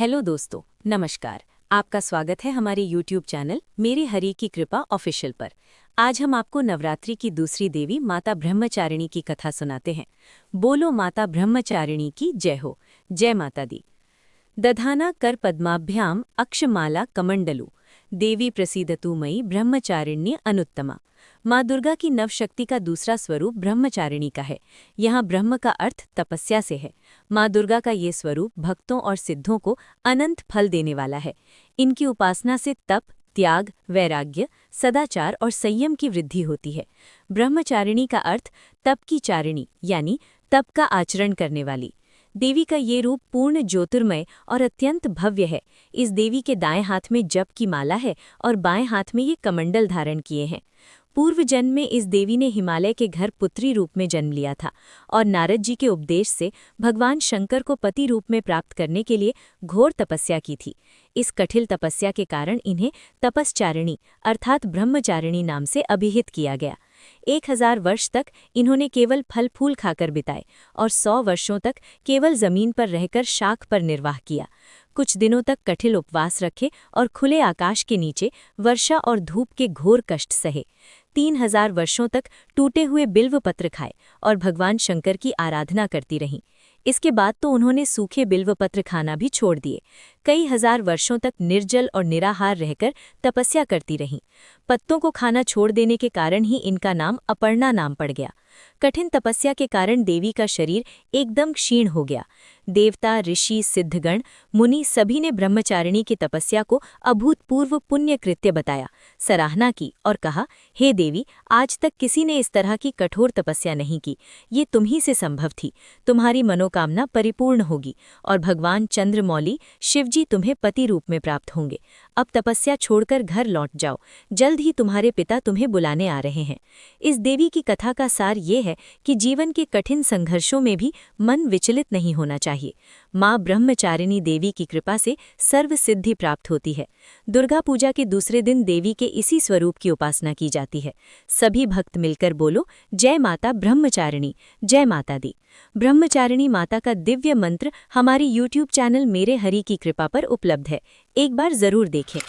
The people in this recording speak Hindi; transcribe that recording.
हेलो दोस्तों, नमस्कार। आपका स्वागत है हमारे YouTube चैनल मेरे हरि की कृपा ऑफिशियल पर। आज हम आपको नवरात्रि की दूसरी देवी माता ब्रह्मचारिणी की कथा सुनाते हैं। बोलो माता ब्रह्मचारिणी की जय हो। जय माता दी। दधाना कर पद्माभ्याम अक्षमाला कमंडलु देवी प्रसीदतु मयि ब्रह्मचारिण्य अनुत्तमा। माँ दुर्गा की नवशक्ति का दूसरा स्वरूप ब्रह्मचारिणी का है। यहाँ ब्रह्म का अर्थ तपस्या से है। माँ दुर्गा का ये स्वरूप भक्तों और सिद्धों को अनंत फल देने वाला है। इनकी उपासना से तप, त्याग, वैराग्य, सदाचार और संयम की वृद्धि होती है। ब्रह्मचारिणी का अर्थ तप की चारिणी यानी तप का आचरण करने वाली। देवी का ये रूप पूर्ण ज्योतिर्मय और अत्यंत भव्य है। इस देवी के दाएं हाथ में जप की माला है और बाएं हाथ में ये कमंडल धारण किए हैं। पूर्व जन्म में इस देवी ने हिमालय के घर पुत्री रूप में जन्म लिया था और नारद जी के उपदेश से भगवान शंकर को पति रूप में प्राप्त करने के लिए घोर तपस्या की थी। इस कठिन तपस्या के कारण इन्हें तपस्चारिणी अर्थात ब्रह्मचारिणी नाम से अभिहित किया गया। 1000 वर्ष तक इन्होंने केवल फल फूल खाकर बिताए और 100 वर्षों तक केवल जमीन पर रहकर शाख पर निर्वाह किया। कुछ दिनों तक कठिन उपवास रखे और खुले आकाश के नीचे वर्षा और धूप के घोर कष्ट सहे। 3000 वर्षों तक टूटे हुए बिल्व पत्र खाए और भगवान शंकर की आराधना करती रहीं। इसके बाद तो उन्होंने सूखे बिल्व पत्र खाना भी छोड़ दिए। कई हजार वर्षों तक निर्जल और निराहार रहकर तपस्या करती रहीं। पत्तों को खाना छोड़ देने के कारण ही इनका नाम अपर्णा नाम पड़ गया। कठिन तपस्या के कारण देवी का शरीर एकदम क्षीण हो गया। देवता, ऋषि, सिद्धगण, मुनि सभी ने ब्रह्मचारिणी की तपस्या को अभूतपूर्व पुण्य कृत्य बताया, सराहना की और कहा, हे देवी, आज तक किसी ने इस तरह की कठोर तपस्या नहीं की। ये तुम ही से संभव थी। तुम्हारी मनोकामना परिपूर्ण होगी और भगवान चंद्रमौली शिवजी तुम्हें पति रूप में प्राप्त होंगे। अब तपस्या छोड़कर घर लौट जाओ। जल्द ही तुम्हारे पिता तुम्हें बुलाने आ रहे हैं। इस देवी की कथा का सार ये है कि जीवन के कठिन संघर्षों में भी मन विचलित नहीं होना चाहिए। माँ ब्रह्मचारिणी देवी की कृपा से सर्व सिद्धि प्राप्त होती है। दुर्गा पूजा के दूसरे दिन देवी के इसी स्वरूप की उपासना की जाती है। सभी भक्त मिलकर बोलो, जय माता ब्रह्मचारिणी, जय माता दी। ब्रह्मचारिणी माता का दिव्य मंत्र हमारी YouTube चैनल मेरे हरि की कृपा पर उपलब्ध है। एक बार जरूर देखें।